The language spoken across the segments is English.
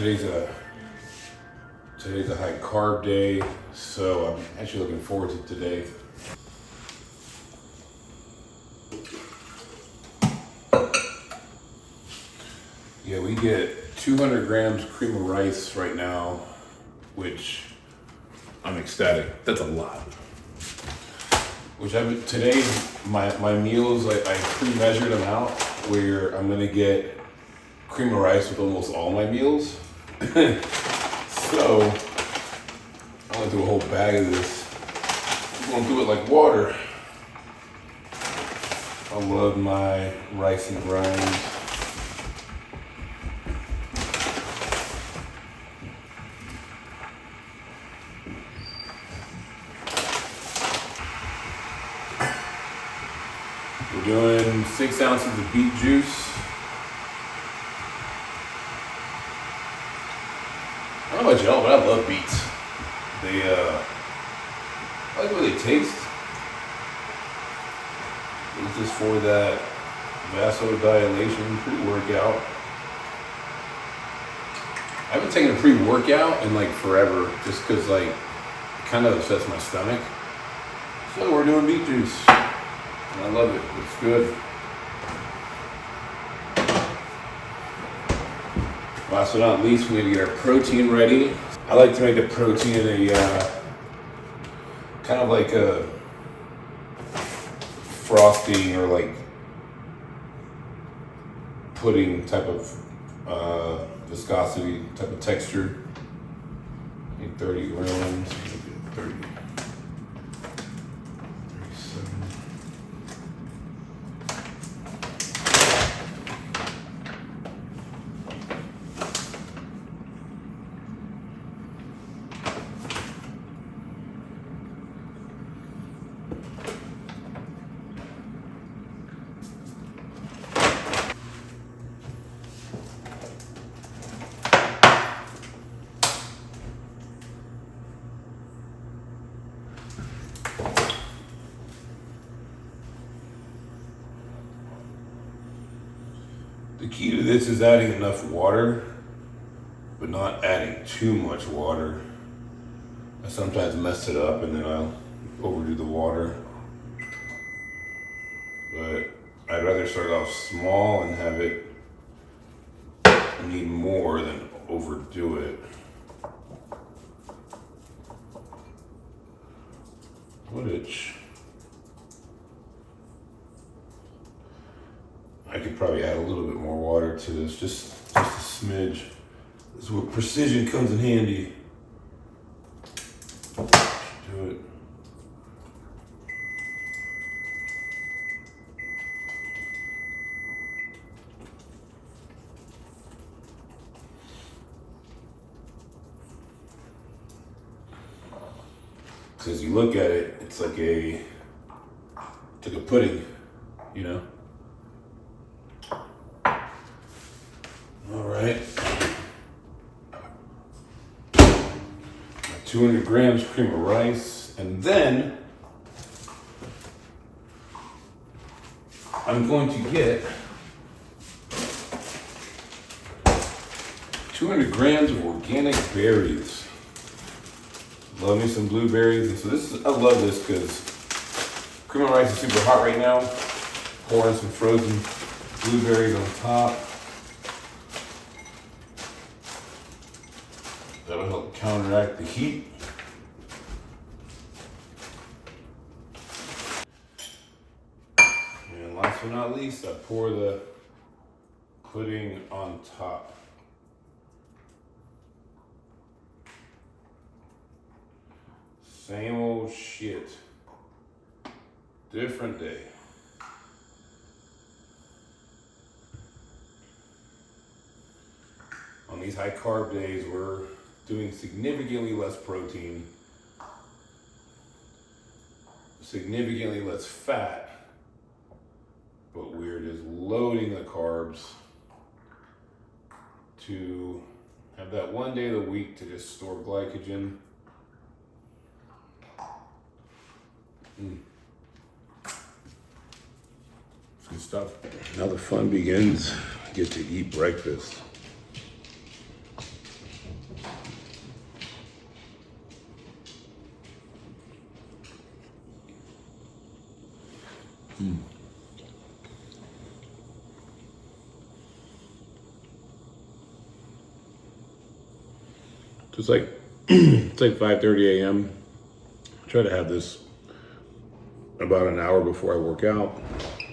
today's a high carb day, so I'm actually looking forward to today. Yeah, we get 200 grams cream of rice right now, which I'm ecstatic. That's a lot. Today, my meals, I pre-measured them out where I'm gonna get cream of rice with almost all my meals. So, I went through a whole bag of this. I'm gonna do it like water. I love my rice and grinds. We're doing 6 ounces of beet juice. I don't know about y'all, but I love beets. I like the way they taste. It's just for that vasodilation pre-workout. I haven't taken a pre-workout in like forever, just because like it kind of upsets my stomach. So we're doing beet juice. And I love it. It's good. Last but not least, we need to get our protein ready. I like to make the protein in a kind of like a frosting or like pudding type of viscosity type of texture. I need 30 grams. 30. 37. The key to this is adding enough water, but not adding too much water. I sometimes mess it up and then I'll overdo the water. But I'd rather start off small and have it need more than overdo it. Which I could probably add a little bit more water to this, just a smidge. This is where precision comes in handy. Do it. Because as you look at it, it's like a pudding, you know? All right. 200 grams cream of rice, and then I'm going to get 200 grams of organic berries. Love me some blueberries. And so I love this because cream of rice is super hot right now. Pouring some frozen blueberries on top. That'll help counteract the heat. And last but not least, I pour the pudding on top. Same old shit. Different day. On these high carb days, we're doing significantly less protein, significantly less fat, but we're just loading the carbs to have that one day of the week to just store glycogen. It's good stuff. Now the fun begins. I get to eat breakfast. Just like it's like 5:30 a.m. Try to have this about an hour before I work out.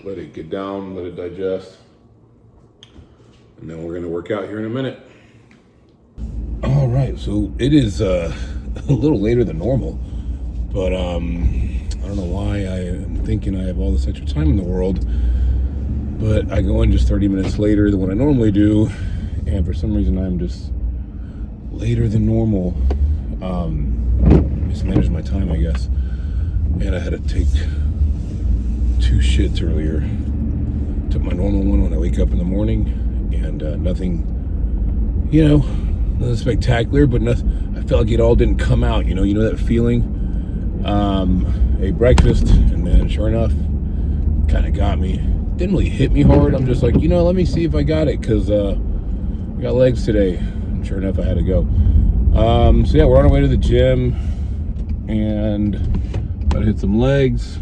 Let it get down, let it digest, and then we're gonna work out here in a minute. All right, so it is a little later than normal, but I don't know why I am thinking I have all this extra time in the world, but I go in just 30 minutes later than what I normally do, and for some reason I'm just later than normal. Mismanaged my time, I guess, and I had to take 2 shits earlier. Took my normal one when I wake up in the morning, and nothing, nothing spectacular, but nothing, I felt like it all didn't come out, you know that feeling? Ate breakfast, and then sure enough, kind of got me. Didn't really hit me hard. I'm just like, let me see if I got it, because I got legs today. And sure enough, I had to go. So yeah, we're on our way to the gym, and gotta hit some legs.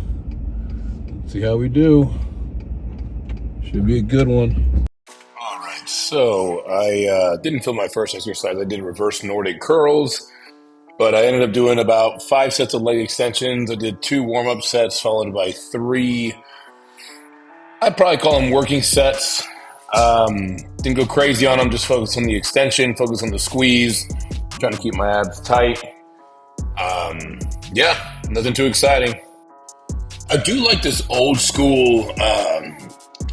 Let's see how we do. Should be a good one. All right, so I didn't film my first exercise. I did reverse Nordic curls, but I ended up doing about 5 sets of leg extensions. I did 2 warm-up sets followed by 3, I'd probably call them working sets. Didn't go crazy on them, just focus on the extension, focus on the squeeze, trying to keep my abs tight. Yeah, nothing too exciting. I do like this old school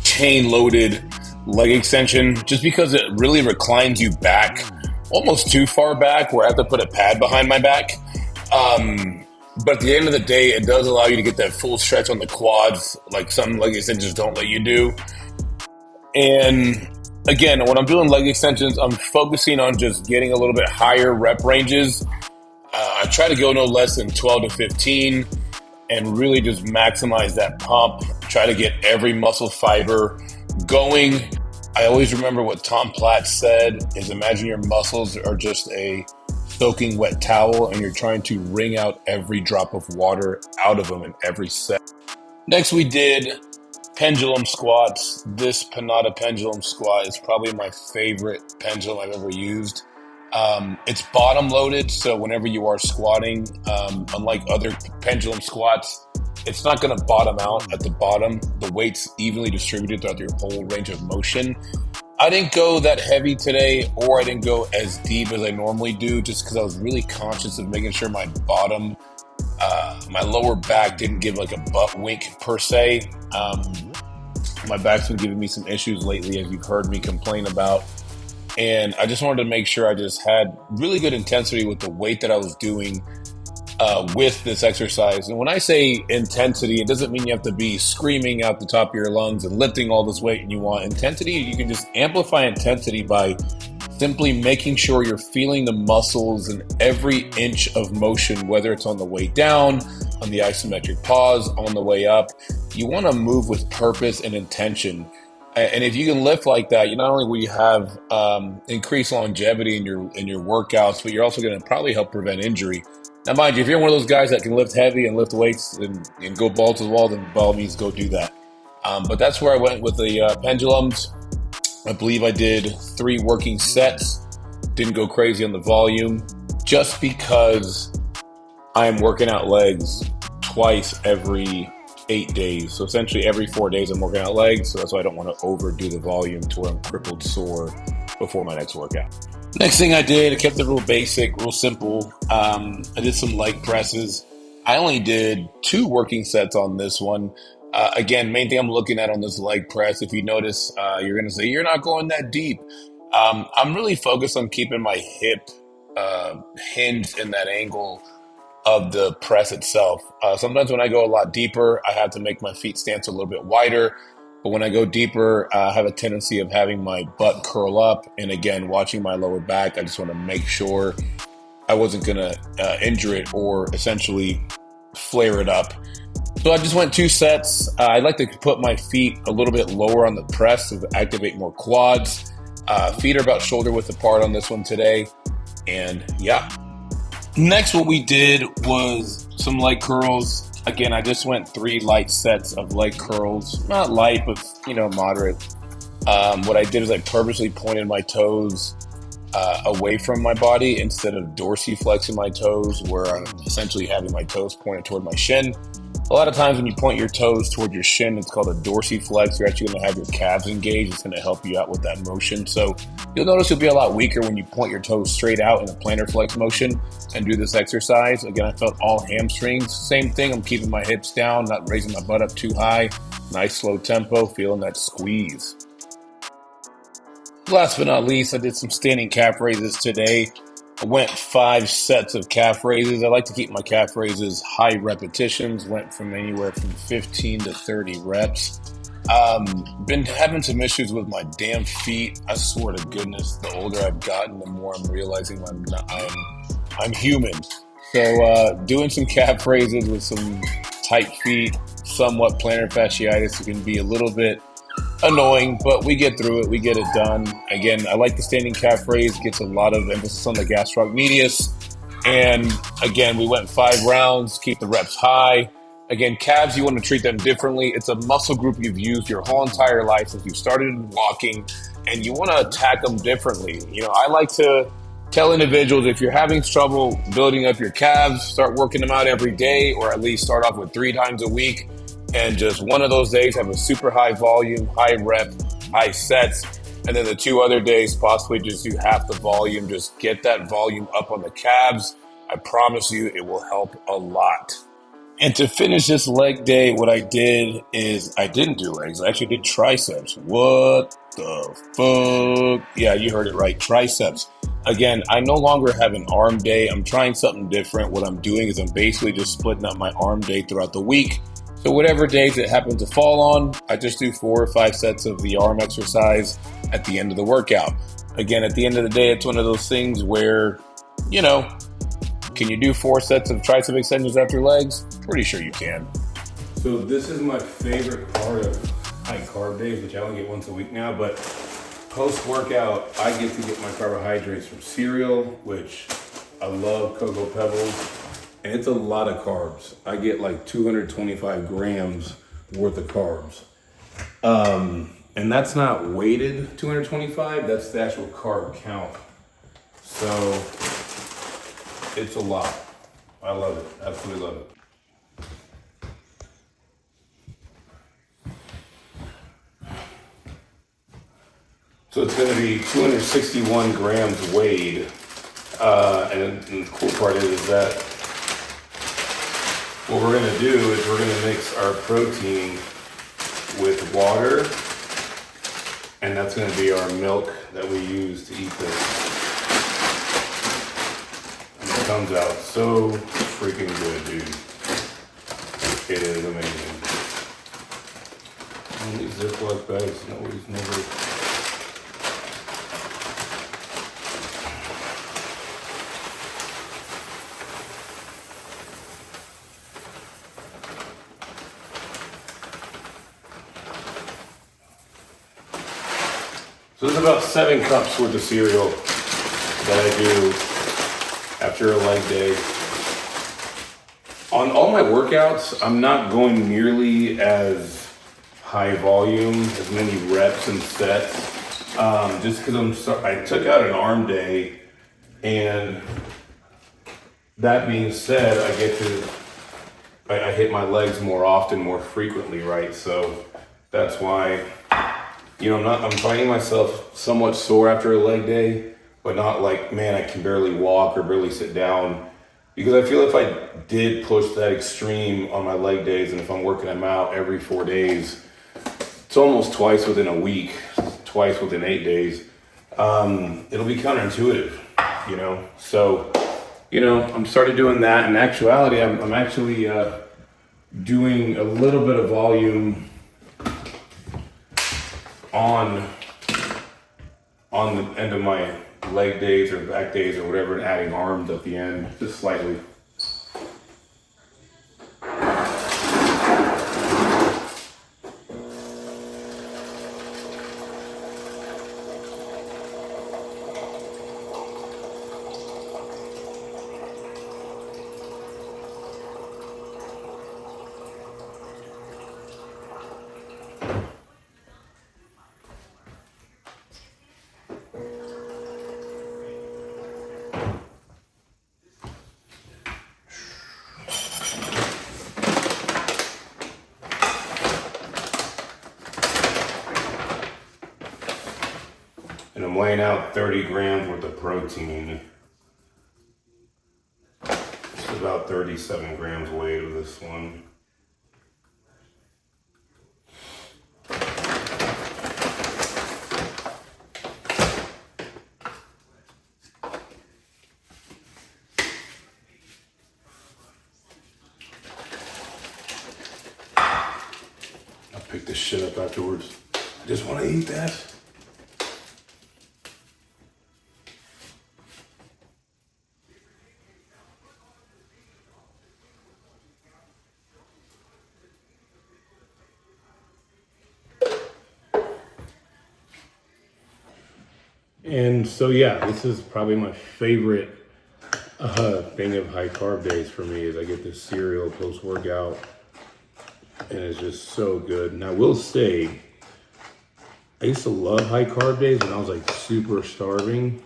chain loaded leg extension just because it really reclines you back almost too far back where I have to put a pad behind my back. But at the end of the day, it does allow you to get that full stretch on the quads, like some leg extensions don't let you do. And again, when I'm doing leg extensions, I'm focusing on just getting a little bit higher rep ranges. I try to go no less than 12 to 15 and really just maximize that pump. Try to get every muscle fiber going. I always remember what Tom Platt said is imagine your muscles are just a soaking wet towel and you're trying to wring out every drop of water out of them in every set. Next we did pendulum squats. This Panada pendulum squat is probably my favorite pendulum I've ever used. It's bottom loaded, so whenever you are squatting, unlike other pendulum squats, it's not going to bottom out at the bottom. The weight's evenly distributed throughout your whole range of motion. I didn't go that heavy today, or I didn't go as deep as I normally do, just because I was really conscious of making sure my bottom, my lower back didn't give like a butt wink per se. My back's been giving me some issues lately, as you've heard me complain about. And I just wanted to make sure I just had really good intensity with the weight that I was doing with this exercise. And when I say intensity, it doesn't mean you have to be screaming out the top of your lungs and lifting all this weight and you want intensity. You can just amplify intensity by simply making sure you're feeling the muscles in every inch of motion, whether it's on the way down, on the isometric pause, on the way up. You want to move with purpose and intention. And if you can lift like that, you not only will you have increased longevity in your workouts, but you're also going to probably help prevent injury. Now, mind you, if you're one of those guys that can lift heavy and lift weights and go balls to the wall, then by all means, go do that. But that's where I went with the pendulums. I believe I did 3 working sets. Didn't go crazy on the volume, just because I am working out legs twice every 8 days. So essentially every 4 days I'm working out legs. So that's why I don't want to overdo the volume to where I'm crippled sore before my next workout. Next thing I did, I kept it real basic, real simple. I did some leg presses. I only did 2 working sets on this one. Again, main thing I'm looking at on this leg press, if you notice, you're going to say, you're not going that deep. I'm really focused on keeping my hip hinged in that angle of the press itself. Sometimes when I go a lot deeper, I have to make my feet stance a little bit wider. But when I go deeper, I have a tendency of having my butt curl up. And again, watching my lower back, I just want to make sure I wasn't going to injure it or essentially flare it up. So I just went 2 sets. I like to put my feet a little bit lower on the press to activate more quads. Feet are about shoulder width apart on this one today. And yeah. Next, what we did was some leg curls. Again, I just went 3 light sets of leg curls, not light, but moderate. What I did is I purposely pointed my toes away from my body instead of dorsiflexing my toes, where I'm essentially having my toes pointed toward my shin. A lot of times when you point your toes toward your shin, it's called a dorsiflex. You're actually going to have your calves engaged. It's going to help you out with that motion. So you'll notice you'll be a lot weaker when you point your toes straight out in a plantar flex motion and do this exercise. Again, I felt all hamstrings. Same thing. I'm keeping my hips down, not raising my butt up too high. Nice slow tempo, feeling that squeeze. Last but not least, I did some standing calf raises today. I went 5 sets of calf raises. I like to keep my calf raises high repetitions, went from anywhere from 15 to 30 reps. Been having some issues with my damn feet. I swear to goodness, the older I've gotten, the more I'm realizing I'm human. So doing some calf raises with some tight feet, somewhat plantar fasciitis, it can be a little bit annoying, but we get through it. We get it done. Again, I like the standing calf raise. Gets a lot of emphasis on the gastrocnemius. And again, we went 5 rounds. Keep the reps high. Again, calves, you want to treat them differently. It's a muscle group you've used your whole entire life since you started walking, and you want to attack them differently. I like to tell individuals, if you're having trouble building up your calves, start working them out every day, or at least start off with 3 times a week. And just one of those days have a super high volume, high rep, high sets. And then the 2 other days, possibly just do half the volume. Just get that volume up on the calves. I promise you it will help a lot. And to finish this leg day, what I did is I didn't do legs. I actually did triceps. What the fuck? Yeah, you heard it right. Triceps. Again, I no longer have an arm day. I'm trying something different. What I'm doing is I'm basically just splitting up my arm day throughout the week. So whatever days it happens to fall on, I just do 4 or 5 sets of the arm exercise at the end of the workout. Again, at the end of the day, it's one of those things where, can you do 4 sets of tricep extensions after legs? Pretty sure you can. So this is my favorite part of high carb days, which I only get once a week now, but post-workout, I get to get my carbohydrates from cereal, which I love Cocoa Pebbles. And it's a lot of carbs. I get like 225 grams worth of carbs. And that's not weighted 225, that's the actual carb count. So it's a lot. I love it, absolutely love it. So it's gonna be 261 grams weighed. And the cool part is that what we're gonna do is we're gonna mix our protein with water, and that's gonna be our milk that we use to eat this. And it comes out so freaking good, dude. It is amazing. And these Ziploc bags always never. So there's about 7 cups worth of cereal that I do after a leg day. On all my workouts, I'm not going nearly as high volume, as many reps and sets, just because I took out an arm day, and that being said, I hit my legs more often, more frequently, right? So that's why. I'm finding myself somewhat sore after a leg day, but not like, man, I can barely walk or barely sit down. Because I feel if I did push that extreme on my leg days, and if I'm working them out every 4 days, it's almost twice within a week, twice within 8 days. It'll be counterintuitive, So, I'm started doing that. In actuality, I'm actually doing a little bit of volume on the end of my leg days or back days or whatever, and adding arms at the end, just slightly. I'm laying out 30 grams worth of protein. It's about 37 grams weight of this one. I'll pick this shit up afterwards. I just want to eat that. And so yeah, this is probably my favorite thing of high carb days for me is I get this cereal post workout, and it's just so good. And I will say, I used to love high carb days when I was like super starving,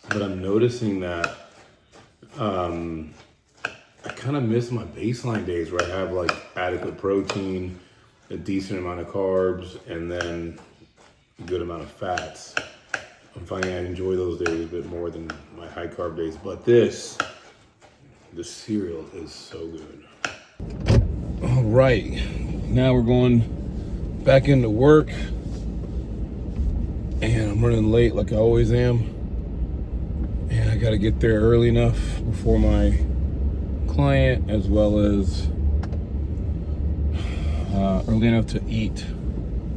but I'm noticing that I kind of miss my baseline days where I have like adequate protein, a decent amount of carbs, and then a good amount of fats. I'm finding I enjoy those days a bit more than my high carb days, but this cereal is so good. All right, now we're going back into work, and I'm running late like I always am, and I got to get there early enough before my client, as well as early enough to eat,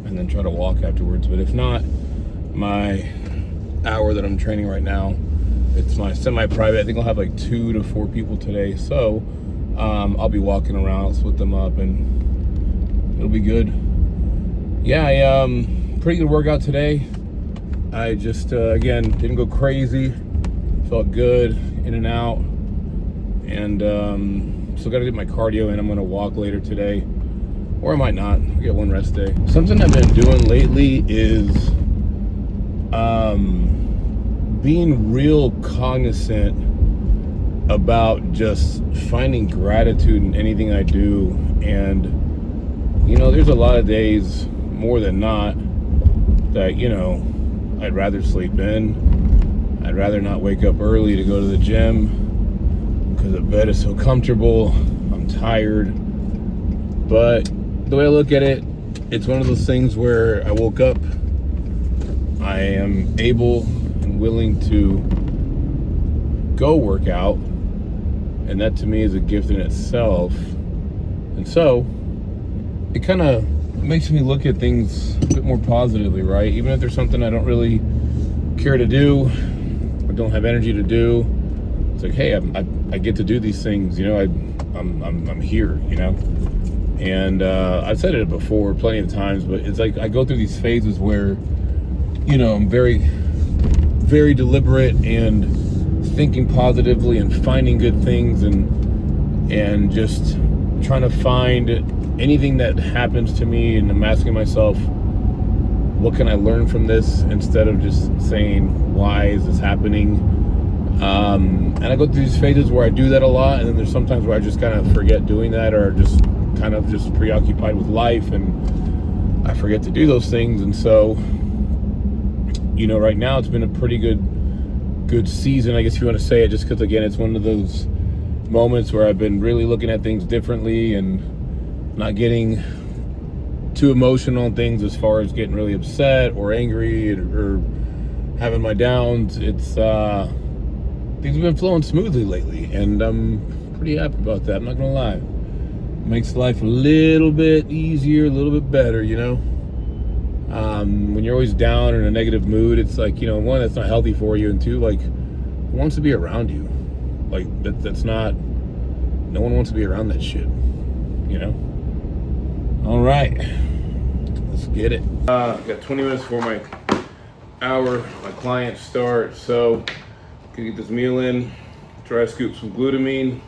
and then try to walk afterwards. But if not, my hour that I'm training right now, it's my semi-private. I think I'll have like 2 to 4 people today, so I'll be walking around. I'll split them up and it'll be good. Yeah, pretty good workout today. I just again didn't go crazy, felt good in and out, and still got to get my cardio in. I'm gonna walk later today, or I might not. I'll get one rest day. Something I've been doing lately is being real cognizant about just finding gratitude in anything I do. And, you know, there's a lot of days, more than not, that, you know, I'd rather sleep in. I'd rather not wake up early to go to the gym because the bed is so comfortable. I'm tired. But the way I look at it, it's one of those things where I woke up, I am able and willing to go work out, and that to me is a gift in itself. And so it kind of makes me look at things a bit more positively, right? Even if there's something I don't really care to do or don't have energy to do, it's like, hey, I get to do these things, you know. I'm here, you know. And I've said it before plenty of times, but it's like I go through these phases where, you know, I'm very, very deliberate and thinking positively and finding good things, and just trying to find anything that happens to me, and I'm asking myself, what can I learn from this, instead of just saying, why is this happening? And I go through these phases where I do that a lot, and then there's sometimes where I just kind of forget doing that, or just kind of just preoccupied with life, and I forget to do those things. And so, you know, right now it's been a pretty good season, I guess, if you want to say it, just because, again, it's one of those moments where I've been really looking at things differently and not getting too emotional on things as far as getting really upset or angry or having my downs. It's things have been flowing smoothly lately, and I'm pretty happy about that. I'm not gonna lie. It makes life a little bit easier, a little bit better, you know. When you're always down or in a negative mood, it's like, you know, one, that's not healthy for you, and two, like, who wants to be around you? Like, that's not, no one wants to be around that shit, you know? All right, let's get it. Got 20 minutes for my hour, my client start, so gonna get this meal in, try to scoop some glutamine.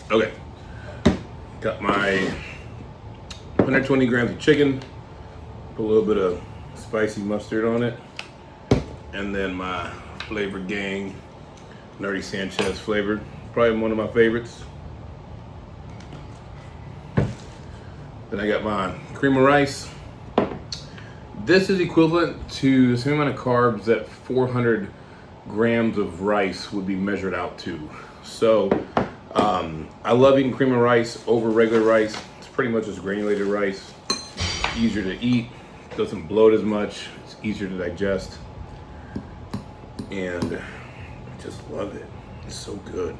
Okay, got my 120 grams of chicken, put a little bit of spicy mustard on it, and then my Flavor Gang Nerdy Sanchez flavored. Probably one of my favorites. Then I got my cream of rice. This is equivalent to the same amount of carbs that 400 grams of rice would be measured out to. So I love eating cream of rice over regular rice. It's pretty much just granulated rice. Easier to eat, doesn't bloat as much, it's easier to digest, and I just love it. It's so good.